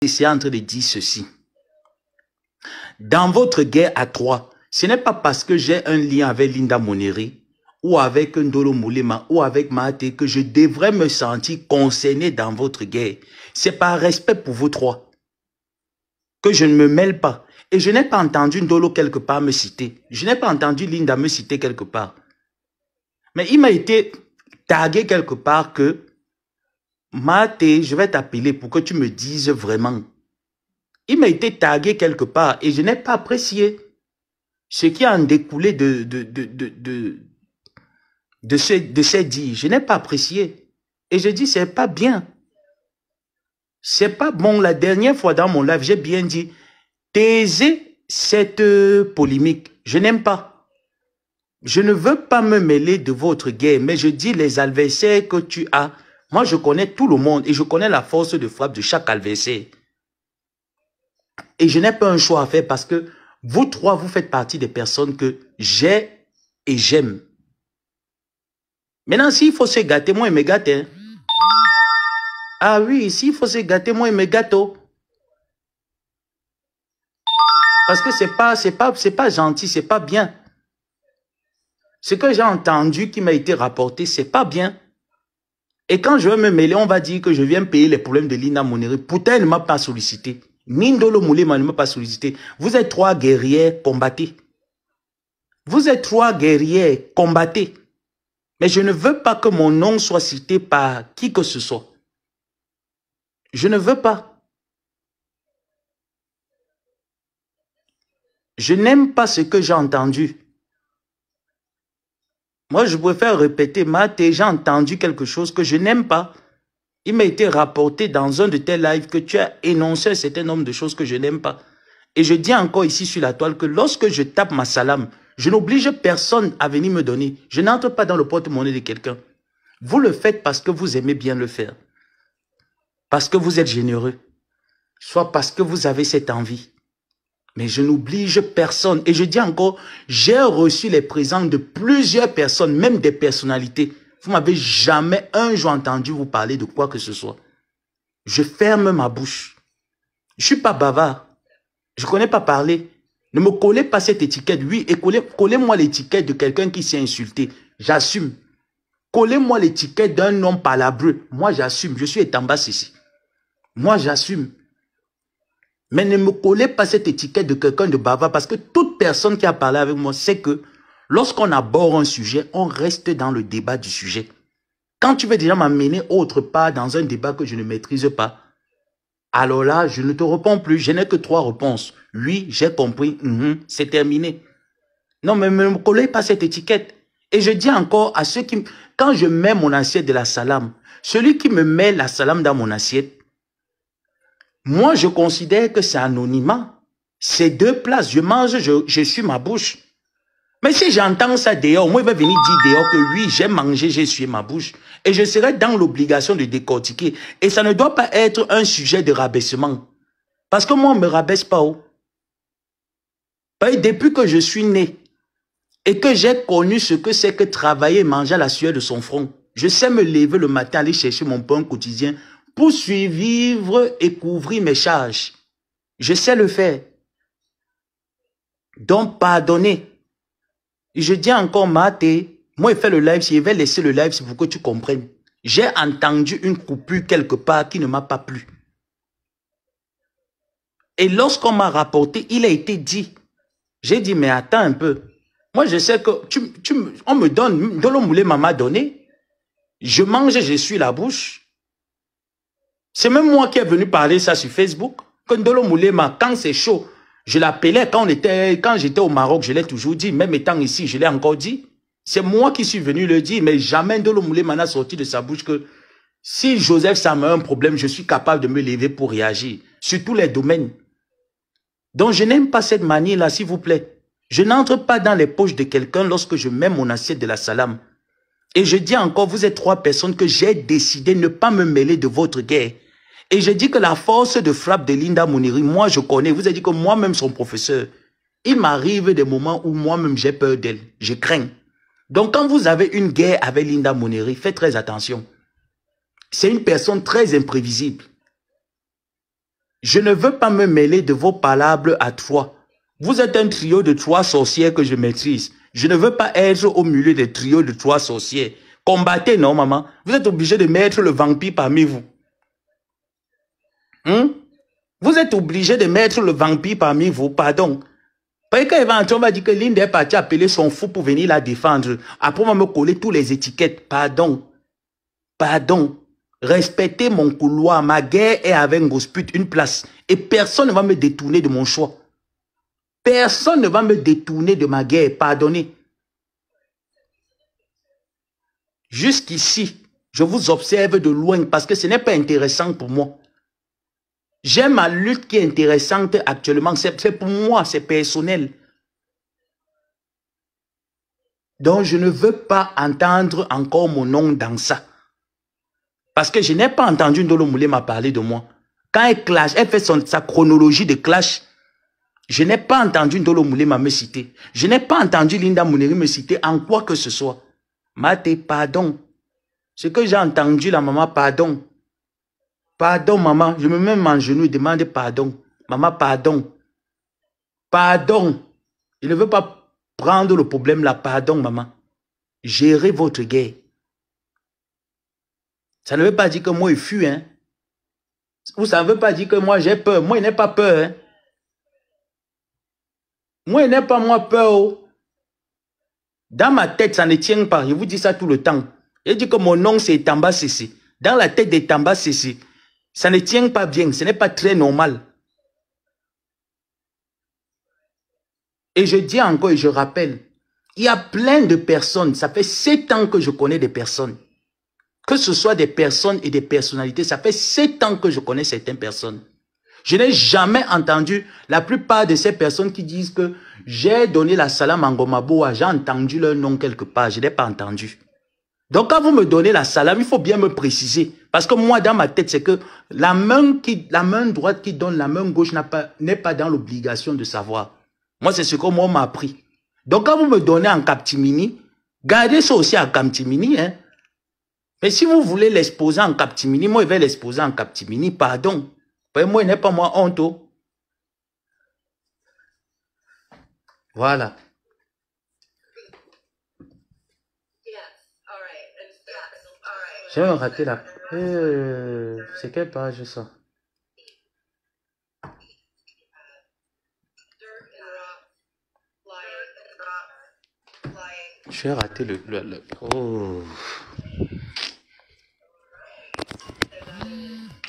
c'est en train de dire ceci. Dans votre guerre à trois, ce n'est pas parce que j'ai un lien avec Linda Moneri ou avec Ndolo Moulema ou avec Mahaté que je devrais me sentir concerné dans votre guerre. C'est par respect pour vous trois que je ne me mêle pas. Et je n'ai pas entendu Ndolo quelque part me citer. Je n'ai pas entendu Linda me citer quelque part. Mais il m'a été tagué quelque part que Mahaté, je vais t'appeler pour que tu me dises vraiment. Il m'a été tagué quelque part et je n'ai pas apprécié ce qui a en découlé de ces dits. Je n'ai pas apprécié. Et je dis, c'est pas bien. C'est pas bon. La dernière fois dans mon live, j'ai bien dit, taisez cette polémique. Je n'aime pas. Je ne veux pas me mêler de votre guerre, mais je dis les adversaires que tu as. Moi, je connais tout le monde et je connais la force de frappe de chaque adversaire. Et je n'ai pas un choix à faire parce que vous trois, vous faites partie des personnes que j'ai et j'aime. Maintenant, s'il faut se gâter, moi, il me gâte. Hein. Ah oui, s'il faut se gâter, moi, il me gâte. Parce que c'est pas gentil, c'est pas bien. Ce que j'ai entendu qui m'a été rapporté, c'est pas bien. Et quand je vais me mêler, on va dire que je viens payer les problèmes de Linda Moneri. Pourtant, elle ne m'a pas sollicité. Ndolo Moulema ne m'a pas sollicité. Vous êtes trois guerriers, combattez. Vous êtes trois guerriers, combattez. Mais je ne veux pas que mon nom soit cité par qui que ce soit. Je ne veux pas. Je n'aime pas ce que j'ai entendu. Moi, je préfère répéter, Mahaté, j'ai entendu quelque chose que je n'aime pas. Il m'a été rapporté dans un de tes lives que tu as énoncé un certain nombre de choses que je n'aime pas. Et je dis encore ici sur la toile que lorsque je tape ma salam, je n'oblige personne à venir me donner. Je n'entre pas dans le porte-monnaie de quelqu'un. Vous le faites parce que vous aimez bien le faire. Parce que vous êtes généreux. Soit parce que vous avez cette envie. Mais je n'oblige personne. Et je dis encore, j'ai reçu les présents de plusieurs personnes, même des personnalités. Vous m'avez jamais un jour entendu vous parler de quoi que ce soit. Je ferme ma bouche. Je suis pas bavard. Je connais pas parler. Ne me collez pas cette étiquette. Oui, et collez-moi l'étiquette de quelqu'un qui s'est insulté. J'assume. Collez-moi l'étiquette d'un homme palabreux. Moi, j'assume. Je suis étambas ici. Moi, j'assume. Mais ne me collez pas cette étiquette de quelqu'un de bavard parce que toute personne qui a parlé avec moi sait que lorsqu'on aborde un sujet, on reste dans le débat du sujet. Quand tu veux déjà m'amener autre part dans un débat que je ne maîtrise pas, alors là, je ne te réponds plus. Je n'ai que 3 réponses. Oui, j'ai compris. C'est terminé. Non, mais ne me collez pas cette étiquette. Et je dis encore à ceux qui... Quand je mets mon assiette de la salam, celui qui me met la salam dans mon assiette, moi, je considère que c'est anonymat. C'est 2 places. Je mange, je suis ma bouche. Mais si j'entends ça dehors, moi, il va venir dire dehors que oui, j'ai mangé, j'ai essuyé ma bouche. Et je serai dans l'obligation de décortiquer. Et ça ne doit pas être un sujet de rabaissement. Parce que moi, on ne me rabaisse pas. Et depuis que je suis né et que j'ai connu ce que c'est que travailler et manger à la sueur de son front, je sais me lever le matin, aller chercher mon pain quotidien pour survivre et couvrir mes charges. Je sais le faire. Donc, pardonnez. Je dis encore, Mahaté, moi, il fait le live, je vais laisser le live pour que tu comprennes. J'ai entendu une coupure quelque part qui ne m'a pas plu. Et lorsqu'on m'a rapporté, il a été dit. J'ai dit, mais attends un peu. Moi, je sais que on me donne, Ndolo Moulema m'a donné. Je mange, je suis la bouche. C'est même moi qui est venu parler ça sur Facebook. Que Ndolo Moulema, quand c'est chaud, je l'appelais quand j'étais au Maroc, je l'ai toujours dit. Même étant ici, je l'ai encore dit. C'est moi qui suis venu le dire. Mais jamais Ndolo Moulema n'a sorti de sa bouche que si Joseph ça m'a un problème, je suis capable de me lever pour réagir. Sur tous les domaines. Donc je n'aime pas cette manie-là, s'il vous plaît. Je n'entre pas dans les poches de quelqu'un lorsque je mets mon assiette de la salam. Et je dis encore, vous êtes 3 personnes que j'ai décidé de ne pas me mêler de votre guerre. Et je dis que la force de frappe de Linda Moneri, moi je connais. Vous avez dit que moi-même son professeur. Il m'arrive des moments où moi-même j'ai peur d'elle. Je crains. Donc quand vous avez une guerre avec Linda Moneri, faites très attention. C'est une personne très imprévisible. Je ne veux pas me mêler de vos palabres à trois. Vous êtes un trio de 3 sorcières que je maîtrise. Je ne veux pas être au milieu des trios de 3 sorcières. Combattez, non, maman. Vous êtes obligé de mettre le vampire parmi vous. Vous êtes obligé de mettre le vampire parmi vous, pardon. Parce que quand on va dire que l'une des parties a appelé son fou pour venir la défendre. Après, on va me coller toutes les étiquettes. Pardon. Pardon. Respectez mon couloir. Ma guerre est avec Ngosput, une place. Et personne ne va me détourner de mon choix. Personne ne va me détourner de ma guerre. Pardonnez. Jusqu'ici, je vous observe de loin parce que ce n'est pas intéressant pour moi. J'ai ma lutte qui est intéressante actuellement. C'est pour moi, c'est personnel. Donc, je ne veux pas entendre encore mon nom dans ça. Parce que je n'ai pas entendu Ndolo Moulé m'a parlé de moi. Quand elle clash, elle fait sa chronologie de clash. Je n'ai pas entendu Ndolo Moulé me citer. Je n'ai pas entendu Linda Mouneri me citer en quoi que ce soit. Maté, pardon. Ce que j'ai entendu, la maman, pardon. Pardon, maman. Je me mets en genou et demande pardon. Maman, pardon. Pardon. Je ne veux pas prendre le problème là. Pardon, maman. Gérez votre guerre. Ça ne veut pas dire que moi, je fuis, hein. Ou ça ne veut pas dire que moi, j'ai peur. Moi, je n'ai pas peur, hein. Moi, je n'ai pas moi peur. Oh. Dans ma tête, ça ne tient pas. Je vous dis ça tout le temps. Je dis que mon nom, c'est Tamba Sissi. Dans la tête de Tamba Sissi, ça ne tient pas bien. Ce n'est pas très normal. Et je dis encore et je rappelle, il y a plein de personnes. Ça fait 7 ans que je connais des personnes. Que ce soit des personnes et des personnalités, ça fait 7 ans que je connais certaines personnes. Je n'ai jamais entendu la plupart de ces personnes qui disent que j'ai donné la salam à Ngomaboa, j'ai entendu leur nom quelque part, je n'ai pas entendu. Donc quand vous me donnez la salam, il faut bien me préciser. Parce que moi, dans ma tête, c'est que la main droite qui donne, la main gauche n'est pas dans l'obligation de savoir. Moi, c'est ce que moi m'a appris. Donc quand vous me donnez en Captimini, gardez ça aussi en Captimini, hein. Mais si vous voulez l'exposer en Captimini, moi, je vais l'exposer en Captimini, pardon. Moi, il n'est pas moi honte. Voilà. J'ai raté la... c'est quelle page ça? J'ai raté le... Oh.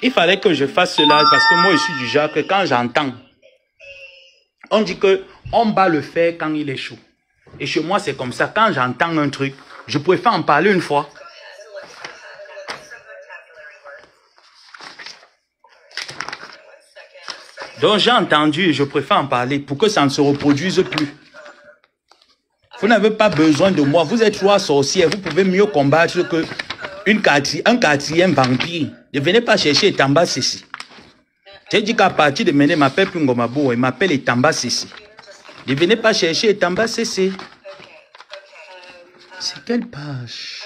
Il fallait que je fasse cela parce que moi, je suis du genre que quand j'entends, on dit que on bat le fer quand il échoue. Et chez moi, c'est comme ça. Quand j'entends un truc, je préfère en parler une fois. Donc, j'ai entendu et je préfère en parler pour que ça ne se reproduise plus. Vous n'avez pas besoin de moi. Vous êtes 3 sorcières. Vous pouvez mieux combattre que un quatrième vampire. Ne venez pas chercher Tamba Sissi. J'ai dit qu'à partir de maintenant, il m'appelle plus Ngomabo, il m'appelle Tamba Sissi. Ne venez pas chercher Tamba Sissi. C'est quelle page?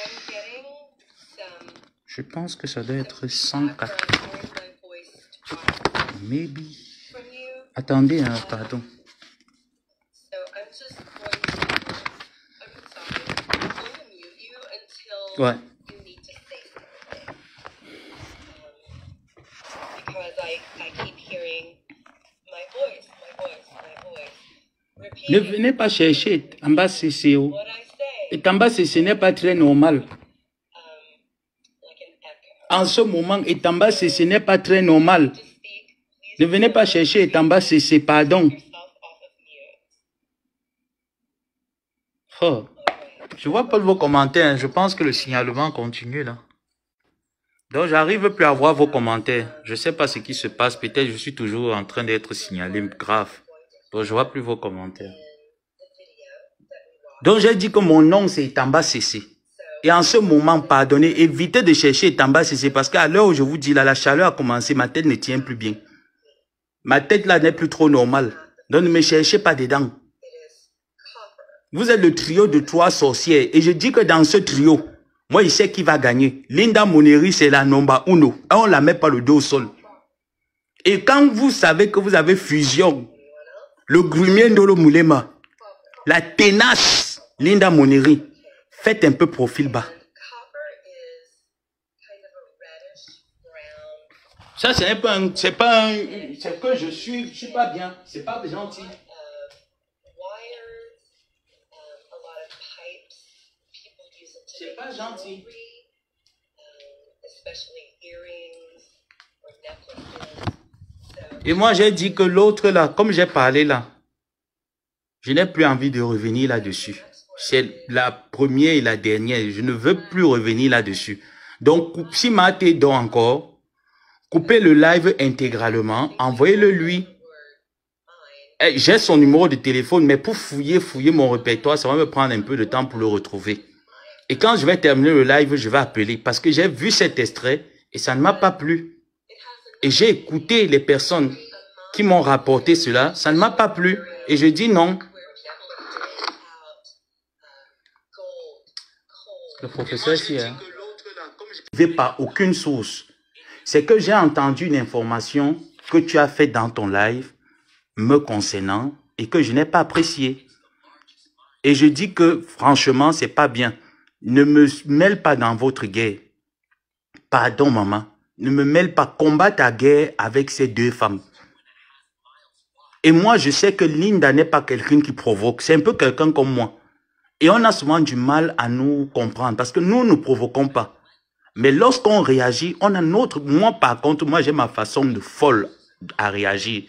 Je pense que ça doit être 104. Maybe. Attendez, hein, pardon. Ouais. Ne venez pas chercher Tamba Sissi. Et Tamba Sissi n'est pas très normal. En ce moment, Tamba Sissi n'est pas très normal. Ne venez pas chercher Tamba Sissi, pardon. Oh. Je vois pas vos commentaires. Je pense que le signalement continue là. Donc, j'arrive plus à voir vos commentaires. Je sais pas ce qui se passe. Peut-être je suis toujours en train d'être signalé grave. Donc, je vois plus vos commentaires. Donc, j'ai dit que mon nom, c'est Tamba Sissi. Et en ce moment, pardonnez, évitez de chercher Tamba Sissi parce qu'à l'heure où je vous dis, là, la chaleur a commencé, ma tête ne tient plus bien. Ma tête, là, n'est plus trop normale. Donc, ne me cherchez pas dedans. Vous êtes le trio de 3 sorcières. Et je dis que dans ce trio, moi, je sais qui va gagner. Linda Mouneri, c'est la number 1. On ne la met pas le dos au sol. Et quand vous savez que vous avez fusion, le grumien Ndolo Moulema, la tenace Linda Moneri, faites un peu profil bas. Ça, c'est pas un, c'est que je suis pas bien, c'est pas gentil. C'est pas gentil. Et moi, j'ai dit que l'autre là, comme j'ai parlé là, je n'ai plus envie de revenir là-dessus. C'est la première et la dernière. Je ne veux plus revenir là-dessus. Donc, si Maté donne encore, coupez le live intégralement, envoyez-le lui. J'ai son numéro de téléphone, mais pour fouiller mon répertoire, ça va me prendre un peu de temps pour le retrouver. Et quand je vais terminer le live, je vais appeler parce que j'ai vu cet extrait et ça ne m'a pas plu. Et j'ai écouté les personnes qui m'ont rapporté cela, ça ne m'a pas plu. Et je dis non. Le professeur ici, hein, je ne vais pas aucune source. C'est que j'ai entendu une information que tu as faite dans ton live me concernant et que je n'ai pas apprécié. Et je dis que franchement, c'est pas bien. Ne me mêle pas dans votre guerre. Pardon, maman. Ne me mêle pas. Combat ta guerre avec ces deux femmes. Et moi, je sais que Linda n'est pas quelqu'un qui provoque. C'est un peu quelqu'un comme moi. Et on a souvent du mal à nous comprendre parce que nous ne provoquons pas. Mais lorsqu'on réagit, on a notre... Moi, par contre, moi, j'ai ma façon de folle à réagir.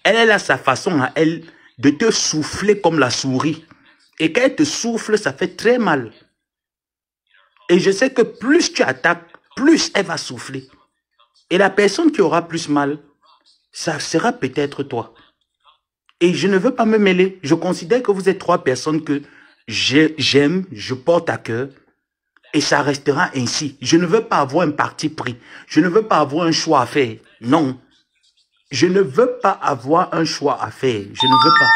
Elle a sa façon à elle de te souffler comme la souris. Et quand elle te souffle, ça fait très mal. Et je sais que plus tu attaques, plus elle va souffler. Et la personne qui aura plus mal, ça sera peut-être toi. Et je ne veux pas me mêler. Je considère que vous êtes trois personnes que j'aime, je porte à cœur. Et ça restera ainsi. Je ne veux pas avoir un parti pris. Je ne veux pas avoir un choix à faire. Non. Je ne veux pas avoir un choix à faire. Je ne veux pas.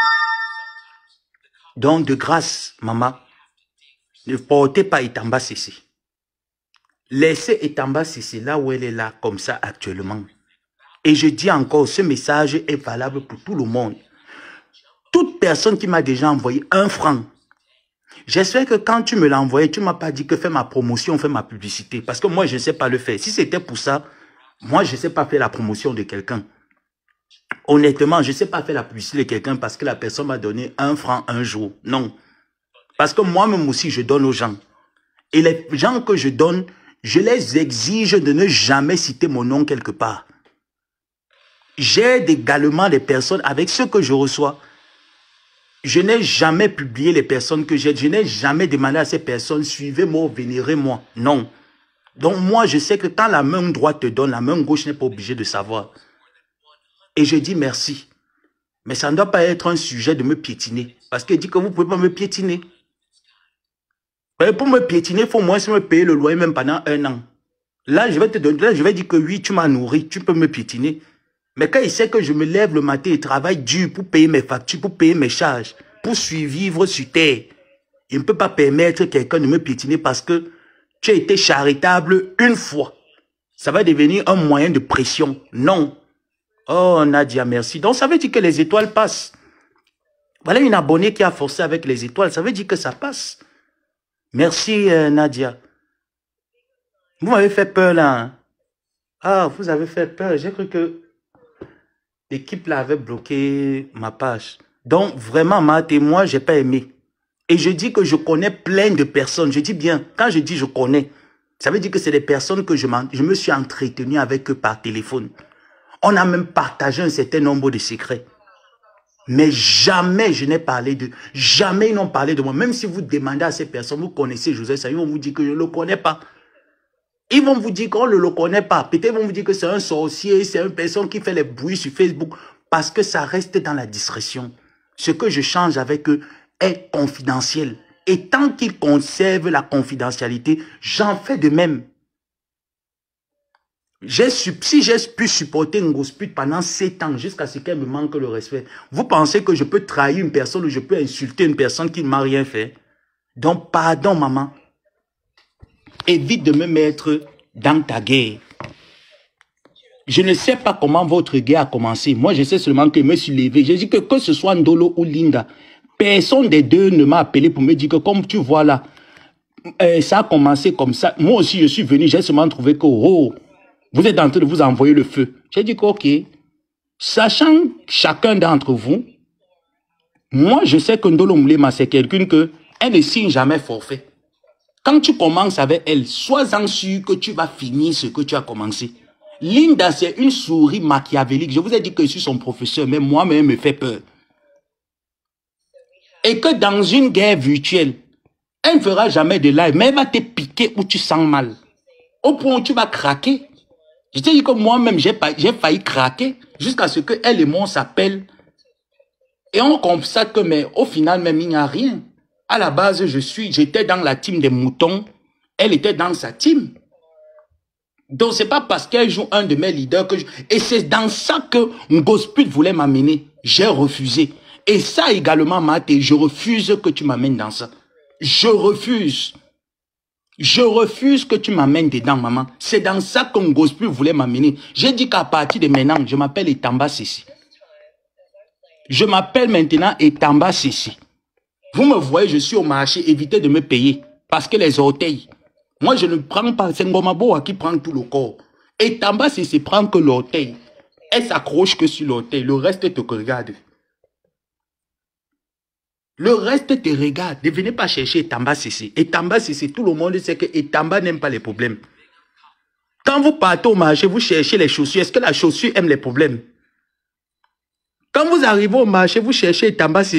Donc, de grâce, maman, ne portez pas Itamba Sissi. Laissez Itamba Sissi là où elle est là, comme ça, actuellement. Et je dis encore, ce message est valable pour tout le monde. Toute personne qui m'a déjà envoyé 1 franc, j'espère que quand tu me l'as envoyé, tu ne m'as pas dit que fais ma promotion, fais ma publicité. Parce que moi, je ne sais pas le faire. Si c'était pour ça, moi, je ne sais pas faire la promotion de quelqu'un. Honnêtement, je ne sais pas faire la publicité de quelqu'un parce que la personne m'a donné 1 franc un jour. Non. Parce que moi-même aussi, je donne aux gens. Et les gens que je donne, je les exige de ne jamais citer mon nom quelque part. J'aide également les personnes avec ce que je reçois. Je n'ai jamais publié les personnes que j'aide. Je n'ai jamais demandé à ces personnes, suivez-moi, vénérez-moi. Non. Donc moi, je sais que quand la main droite te donne, la main gauche n'est pas obligée de savoir. Et je dis merci. Mais ça ne doit pas être un sujet de me piétiner. Parce qu'il dit que vous ne pouvez pas me piétiner. Pour me piétiner, il faut au moins me payer le loyer même pendant 1 an. Là, je vais te donner, là, je vais dire que oui, tu m'as nourri, tu peux me piétiner. Mais quand il sait que je me lève le matin et travaille dur pour payer mes factures, pour payer mes charges, pour survivre sur terre, il ne peut pas permettre quelqu'un de me piétiner parce que tu as été charitable une fois. Ça va devenir un moyen de pression. Non. Oh, Nadia, merci. Donc, ça veut dire que les étoiles passent. Voilà une abonnée qui a forcé avec les étoiles. Ça veut dire que ça passe. Merci, Nadia. Vous m'avez fait peur, là. Hein? Ah, vous avez fait peur. J'ai cru que l'équipe là avait bloqué ma page. Donc, vraiment, Matt et moi, j'ai pas aimé. Et je dis que je connais plein de personnes. Je dis bien, quand je dis je connais, ça veut dire que c'est des personnes que je me suis entretenu avec eux par téléphone. On a même partagé un certain nombre de secrets. Mais jamais je n'ai parlé d'eux. Jamais ils n'ont parlé de moi. Même si vous demandez à ces personnes, vous connaissez Joseph, ils vont vous dire que je ne le connais pas. Ils vont vous dire qu'on ne le connaît pas. Peut-être ils vont vous dire que c'est un sorcier, c'est une personne qui fait les bruits sur Facebook. Parce que ça reste dans la discrétion. Ce que je change avec eux est confidentiel. Et tant qu'ils conservent la confidentialité, j'en fais de même. Si j'ai pu supporter Ngosput pendant 7 ans, jusqu'à ce qu'elle me manque le respect, vous pensez que je peux trahir une personne ou je peux insulter une personne qui ne m'a rien fait? Donc, pardon, maman. Évite de me mettre dans ta guerre. Je ne sais pas comment votre guerre a commencé. Moi, je sais seulement que je me suis levé. J'ai dit que ce soit Ndolo ou Linda, personne des deux ne m'a appelé pour me dire que comme tu vois là, ça a commencé comme ça. Moi aussi, je suis venu, j'ai seulement trouvé que, oh, vous êtes en train de vous envoyer le feu. J'ai dit que, ok, sachant chacun d'entre vous, moi, je sais que Ndolo Moulema, c'est quelqu'un que elle ne signe jamais forfait. Quand tu commences avec elle, sois-en sûr que tu vas finir ce que tu as commencé. Linda, c'est une souris machiavélique. Je vous ai dit que je suis son professeur, mais moi-même me fait peur. Et que dans une guerre virtuelle, elle ne fera jamais de live, mais elle va te piquer où tu sens mal. Au point où tu vas craquer. Je te dis que moi-même, j'ai failli craquer jusqu'à ce qu'elle et moi s'appellent. Et on constate que, mais au final, même, il n'y a rien. À la base, j'étais dans la team des moutons. Elle était dans sa team. Donc, c'est pas parce qu'elle joue un de mes leaders que Et c'est dans ça que Ngosput voulait m'amener. J'ai refusé. Et ça également, Maté, je refuse que tu m'amènes dans ça. Je refuse. Je refuse que tu m'amènes dedans, maman. C'est dans ça que Ngosput voulait m'amener. J'ai dit qu'à partir de maintenant, je m'appelle Etamba Sissi. Je m'appelle maintenant Etamba Sissi. Vous me voyez, je suis au marché, évitez de me payer. Parce que les orteils. Moi, je ne prends pas. C'est Ngomaboa qui prend tout le corps. Etamba Sissi prend que l'orteil. Elle s'accroche que sur l'orteil. Le reste te regarde. Le reste te regarde. Ne venez pas chercher Etamba Sissi. Etamba Sissi, tout le monde sait que Etamba n'aime pas les problèmes. Quand vous partez au marché, vous cherchez les chaussures. Est-ce que la chaussure aime les problèmes? Quand vous arrivez au marché, vous cherchez Etamba Sissi.